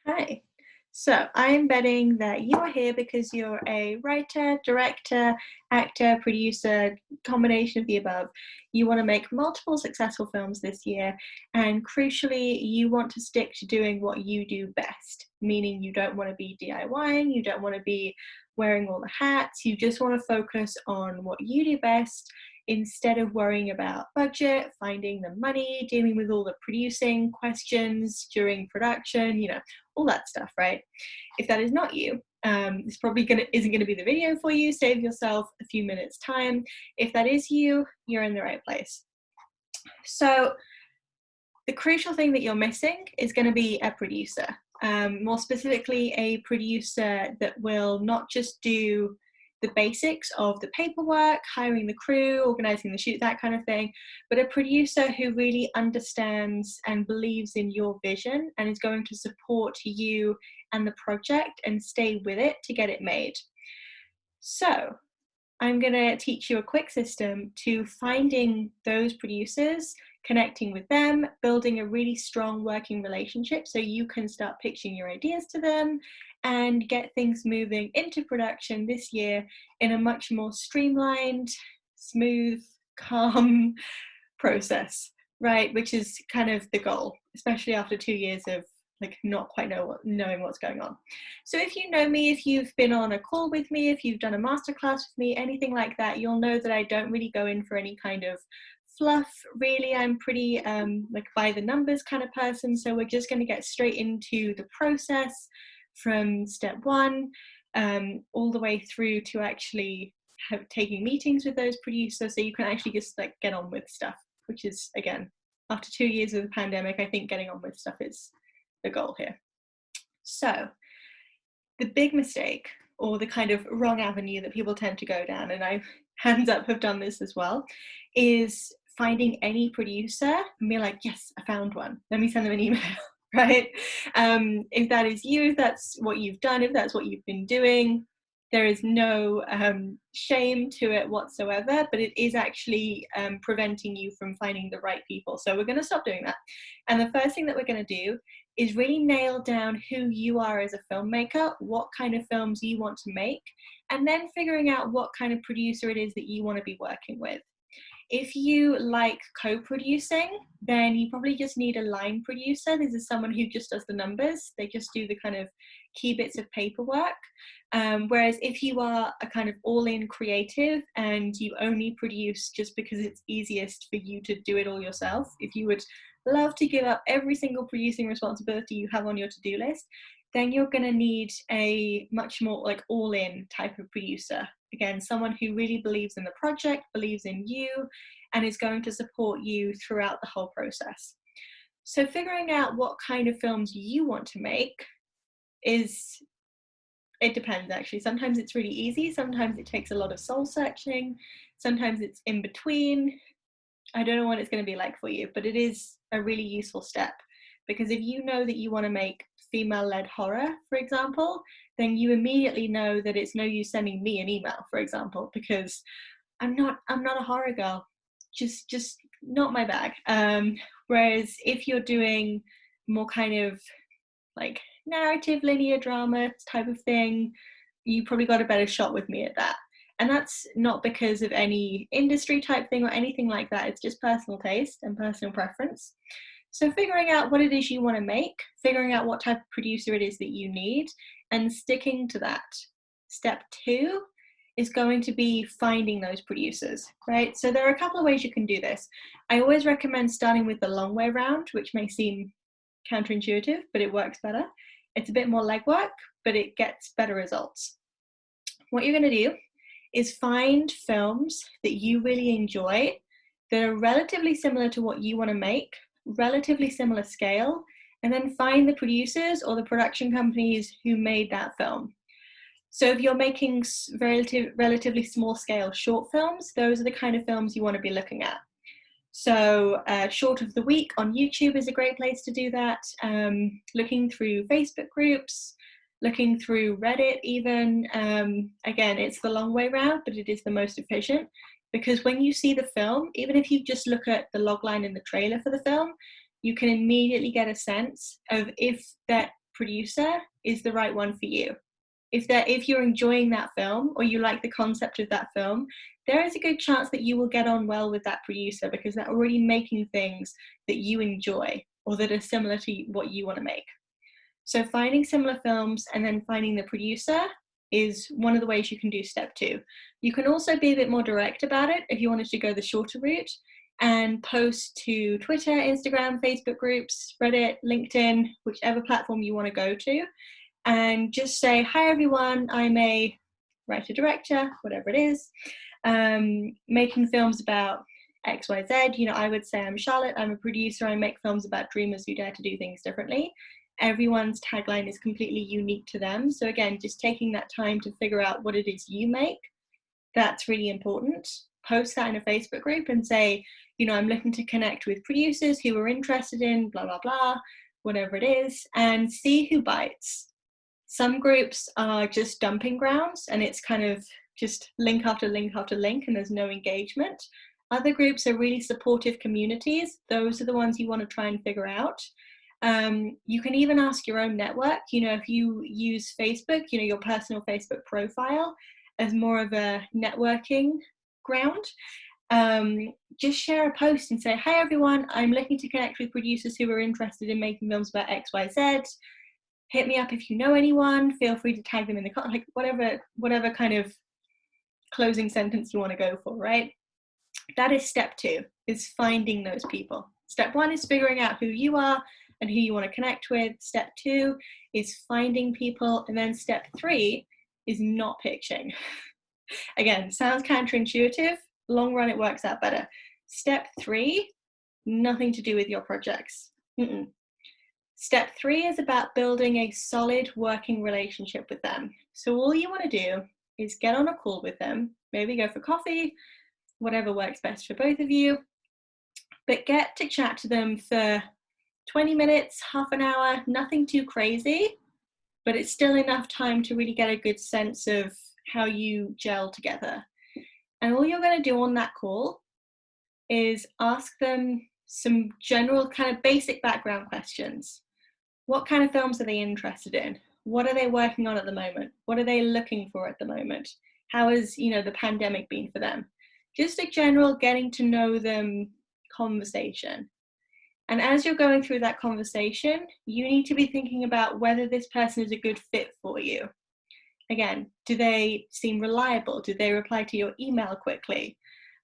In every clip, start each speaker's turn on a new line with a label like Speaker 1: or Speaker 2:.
Speaker 1: Hi. So I'm betting that you are here because you're a writer, director, actor, producer, combination of the above. You want to make multiple successful films this year, and crucially, you want to stick to doing what you do best, meaning you don't want to be DIYing, you don't want to be wearing all the hats, you just want to focus on what you do best instead of worrying about budget, finding the money, dealing with all the producing questions during production, all that stuff, right? If that is not you, this probably isn't gonna be the video for you. Save yourself a few minutes time. If that is you, you're in the right place. So the crucial thing that you're missing is going to be a producer. More specifically, a producer that will not just do the basics of the paperwork, hiring the crew, organizing the shoot, that kind of thing, but a producer who really understands and believes in your vision and is going to support you and the project and stay with it to get it made. So I'm going to teach you a quick system to finding those producers, connecting with them, building a really strong working relationship so you can start pitching your ideas to them and get things moving into production this year in a much more streamlined, smooth, calm process, right? Which is kind of the goal, especially after 2 years of not quite knowing what's going on. So if you know me, if you've been on a call with me, if you've done a masterclass with me, anything like that, you'll know that I don't really go in for any kind of fluff. Really, I'm pretty by the numbers kind of person. So we're just going to get straight into the process from step one all the way through to actually taking meetings with those producers, so you can actually just get on with stuff, which is, again, after 2 years of the pandemic, I think getting on with stuff is the goal here. So the big mistake, or the kind of wrong avenue that people tend to go down, and I, hands up, have done this as well, is finding any producer and be like, yes, I found one, let me send them an email. Right? If that is you, if that's what you've done, if that's what you've been doing, there is no shame to it whatsoever, but it is actually preventing you from finding the right people. So we're going to stop doing that. And the first thing that we're going to do is really nail down who you are as a filmmaker, what kind of films you want to make, and then figuring out what kind of producer it is that you want to be working with. If you like co-producing, then you probably just need a line producer. This is someone who just does the numbers. They just do the kind of key bits of paperwork. Whereas if you are a kind of all-in creative and you only produce just because it's easiest for you to do it all yourself, if you would love to give up every single producing responsibility you have on your to-do list, then you're going to need a much more all-in type of producer. Again, someone who really believes in the project, believes in you, and is going to support you throughout the whole process. So figuring out what kind of films you want to make it depends, actually. Sometimes it's really easy, sometimes it takes a lot of soul searching, sometimes it's in between. I don't know what it's going to be like for you, but it is a really useful step, because if you know that you want to make female-led horror, for example, then you immediately know that it's no use sending me an email, for example, because I'm not a horror girl, just not my bag. Whereas if you're doing more kind of narrative linear drama type of thing, you probably got a better shot with me at that. And that's not because of any industry type thing or anything like that. It's just personal taste and personal preference. So figuring out what it is you want to make, figuring out what type of producer it is that you need, and sticking to that. Step two is going to be finding those producers, right? So there are a couple of ways you can do this. I always recommend starting with the long way round, which may seem counterintuitive, but it works better. It's a bit more legwork, but it gets better results. What you're going to do is find films that you really enjoy that are relatively similar to what you want to make, relatively similar scale, and then find the producers or the production companies who made that film. So if you're making relatively small scale short films, those are the kind of films you want to be looking at. So Short of the Week on YouTube is a great place to do that. Looking through Facebook groups, looking through Reddit even. Again, it's the long way round, but it is the most efficient, because when you see the film, even if you just look at the logline in the trailer for the film, you can immediately get a sense of if that producer is the right one for you. If you're enjoying that film or you like the concept of that film, there is a good chance that you will get on well with that producer because they're already making things that you enjoy or that are similar to what you want to make. So finding similar films and then finding the producer is one of the ways you can do step 2. You can also be a bit more direct about it if you wanted to go the shorter route and post to Twitter, Instagram, Facebook groups, Reddit, LinkedIn, whichever platform you want to go to, and just say, hi everyone, I'm a writer, director, whatever it is, making films about XYZ. You know, I would say I'm Charlotte, I'm a producer, I make films about dreamers who dare to do things differently. Everyone's tagline is completely unique to them. So again, just taking that time to figure out what it is you make, that's really important. Post that in a Facebook group and say, you know, I'm looking to connect with producers who are interested in blah, blah, blah, whatever it is, and see who bites. Some groups are just dumping grounds and it's kind of just link after link after link and there's no engagement. Other groups are really supportive communities. Those are the ones you want to try and figure out. You can even ask your own network. You know, if you use Facebook, you know, your personal Facebook profile as more of a networking ground, just share a post and say, hi everyone, I'm looking to connect with producers who are interested in making films about XYZ. Hit me up if you know anyone, feel free to tag them in the like whatever kind of closing sentence you want to go for, right? That is step 2, is finding those people. Step 1 is figuring out who you are and who you want to connect with. Step 2 is finding people. And then step 3 is not pitching. Again, sounds counterintuitive. Long run, it works out better. Step 3, nothing to do with your projects. Step 3 is about building a solid working relationship with them. So all you want to do is get on a call with them, maybe go for coffee, whatever works best for both of you, but get to chat to them for 20 minutes, half an hour, nothing too crazy, but it's still enough time to really get a good sense of how you gel together. And all you're going to do on that call is ask them some general kind of basic background questions. What kind of films are they interested in? What are they working on at the moment? What are they looking for at the moment? How has, you know, the pandemic been for them? Just a general getting to know them conversation. And as you're going through that conversation, you need to be thinking about whether this person is a good fit for you. Again, do they seem reliable? Do they reply to your email quickly?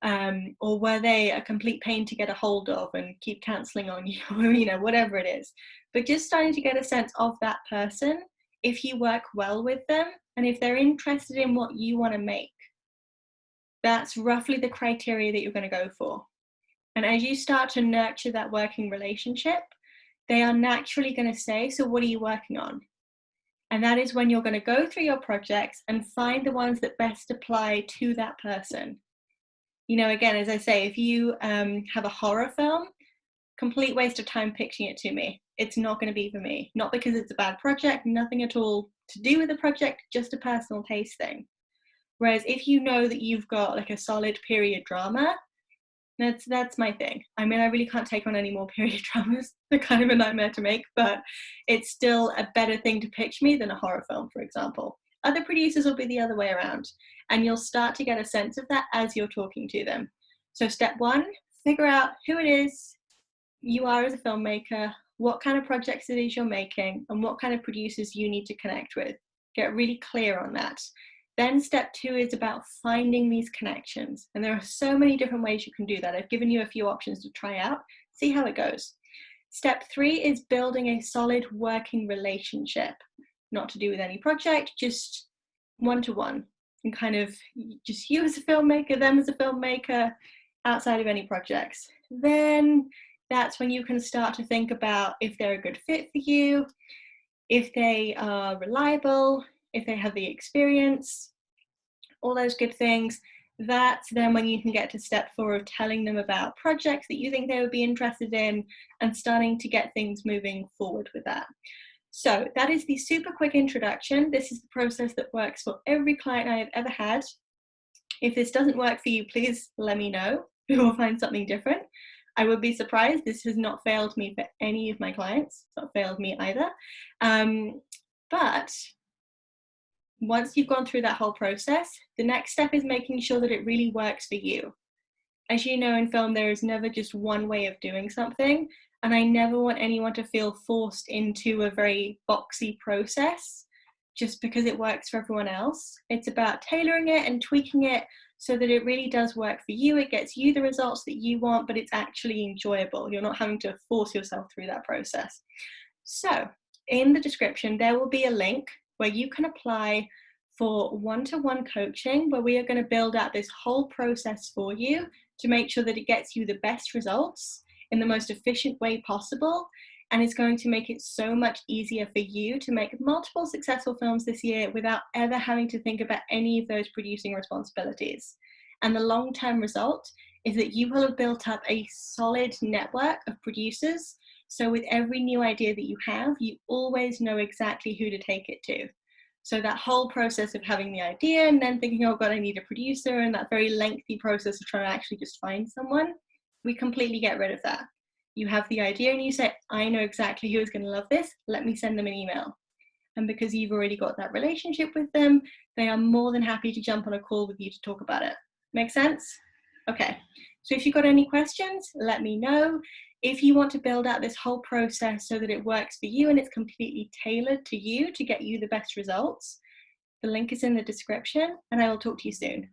Speaker 1: Or were they a complete pain to get a hold of and keep cancelling on you, or, you know, whatever it is. But just starting to get a sense of that person, if you work well with them, and if they're interested in what you want to make. That's roughly the criteria that you're going to go for. And as you start to nurture that working relationship, they are naturally going to say, so what are you working on? And that is when you're going to go through your projects and find the ones that best apply to that person. You know, again, as I say, if you have a horror film, complete waste of time pitching it to me. It's not going to be for me. Not because it's a bad project, nothing at all to do with the project, just a personal taste thing. Whereas if you know that you've got like a solid period drama, that's my thing. I mean, I really can't take on any more period dramas. They're kind of a nightmare to make, but it's still a better thing to pitch me than a horror film, for example. Other producers will be the other way around, and you'll start to get a sense of that as you're talking to them. So step 1, figure out who it is you are as a filmmaker, what kind of projects it is you're making, and what kind of producers you need to connect with. Get really clear on that. Then step 2 is about finding these connections. And there are so many different ways you can do that. I've given you a few options to try out, see how it goes. Step 3 is building a solid working relationship. Not to do with any project, just one-to-one. And kind of just you as a filmmaker, them as a filmmaker, outside of any projects. Then that's when you can start to think about if they're a good fit for you, if they are reliable, if they have the experience, all those good things. That's then when you can get to step 4 of telling them about projects that you think they would be interested in and starting to get things moving forward with that. So that is the super quick introduction. This is the process that works for every client I have ever had. If this doesn't work for you, please let me know. We will find something different. I would be surprised. This has not failed me for any of my clients. It's not failed me either. But once you've gone through that whole process, the next step is making sure that it really works for you. As you know, in film, there is never just one way of doing something. And I never want anyone to feel forced into a very boxy process just because it works for everyone else. It's about tailoring it and tweaking it so that it really does work for you. It gets you the results that you want, but it's actually enjoyable. You're not having to force yourself through that process. So in the description, there will be a link where you can apply for one-to-one coaching, where we are going to build out this whole process for you to make sure that it gets you the best results in the most efficient way possible. And it's going to make it so much easier for you to make multiple successful films this year without ever having to think about any of those producing responsibilities. And the long-term result is that you will have built up a solid network of producers. So with every new idea that you have, you always know exactly who to take it to. So that whole process of having the idea and then thinking, oh God, I need a producer, and that very lengthy process of trying to actually just find someone, we completely get rid of that. You have the idea and you say, I know exactly who is going to love this. Let me send them an email. And because you've already got that relationship with them, they are more than happy to jump on a call with you to talk about it. Make sense? Okay. So if you've got any questions, let me know. If you want to build out this whole process so that it works for you and it's completely tailored to you to get you the best results, the link is in the description, and I will talk to you soon.